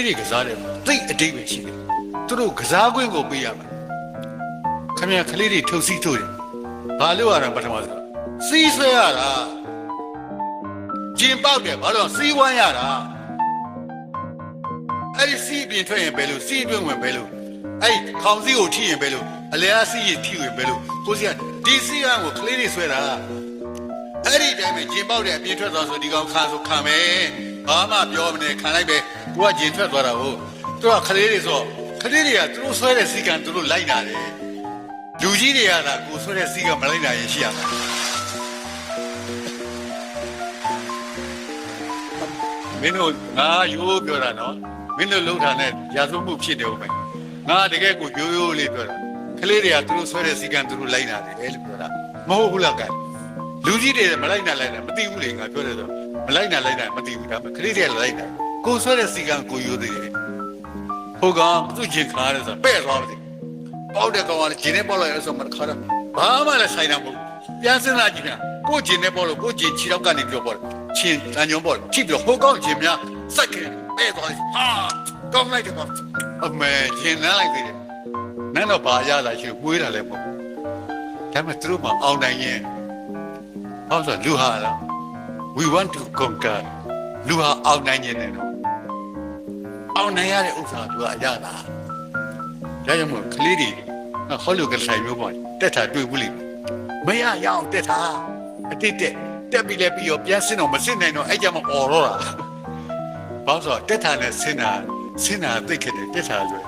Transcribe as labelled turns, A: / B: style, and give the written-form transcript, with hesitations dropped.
A: တွေကစားတယ်သိအတိတ်ပဲရှိတယ်သူတို့ကစားခွင့်ကိုပေးရမှာခင်ဗျာကလေးတွေထုတ်စီးထုတ်တယ်ဘာလို့ရတာပထမဆုံးစီးဆွဲရတာကျင်ပေါက်တယ်ဘာလို့စီးဝမ်းရတာအဲ့ဒီစီးပြင်ထွက်ရင်ဘယ်လိုစီးတွင်းဝင်ဘယ်လိုအဲ့ခေါင်းစည်းကိုထိရင်ဘယ်လိုအလဲအစီးရင်ထိရင်ဘယ်လိုကိုစီကဒီစီးကကိုကလေးတွေဆွဲတာအဲ့ဒီတိုင်းပဲကျင်ပေါက်တဲ့အပြင်ထွက်သွားဆိုဒီကောင်ခါဆိုခံမယ်ဘာမှပြောမနေခံလိုက်ပဲကိုကကျင်ထွက်သွားတာဟုတ်သူကကလေးတွေဆိုကလေးတွေကသူတို့ဆွဲတဲ့စီကံသူတို့လိုက်လာတယ်လူကြီးတွေကသာကိုဆွဲတဲ့စီကမလိုက်လာရင်ရှိရမှာမင်းတို့ငါရိုးပြောတာနော်မင်းတို့လှုပ်တာနဲ့ရာဇဝမှုဖြစ်တယ်ဟုတ်မယ်ငါတကယ်ကိုရိုးရိုးလေးပြောတာကလေးတွေကသူတို့ဆွဲတဲ့စီကံသူတို့လိုက်လာတယ်လို့ပြောတာမဟုတ်ဘူးလားကလူကြီးတွေမလိုက်နိုင်မသိဘူးလေငါပြောတယ်ဆိုမလိုက်နိုင်မသိဘူးဒါပေမဲ့ကလေးတွေကလိုက်နိုင်ကိုဆွဲတဲ့စီကံကိုရိုးသေးတယ်ဟုတ်ကသူ့ကျင်ခါရဲဆိုပဲ့သွားပါစေပေါက်တဲ့ကောင်ကကျင်နေပေါက်လိုက်ရဆိုမှခါရဘာမှလည်းဆိုင်တာမဟုတ်ပြန်စင်းလာကြည့်ပြန်ကိုကျင်နေပေါက်လို့ကိုကျင်ခြေတော့ကနေပြောပေါက်ချင်းတန်ညုံပေါက်ကြည့်ပြီးဟိုကောင်ကျင်များစက်ခဲပဲ့သွားဟာကောင်းလိုက်တယ်ကောင်အမေကျင်လာလိုက်သေးတယ်နန်းတော့ဘာရတာရှိလို့ပွေးတာလည်းမဟုတ်ဒါပေမဲ့သူတို့မှအောင်နိုင်ရင်ဟောဆိုလူဟာလား we want to conquer လူဟာအောင်နိုင်ရင်လည်းတော့အောင်နိုင်ရတဲ့ဥစ္စာသူကအရသာဒါကြောင့်မို့ကလေးတွေဟောလို့ကဆိုင်မျိုးပေါ့တက်တာတွေ့ဘူးလေမရရအောင်တက်တာအတိတ်တက်ပြီးလဲပြီးရောပြန်စင်းတော့မစင်းနိုင်တော့အဲ့ကြမှာអော်တော့တာဘာလို့ဆိုတက်တာနဲ့စင်းတာသိခဲ့တယ်တက်တာဆို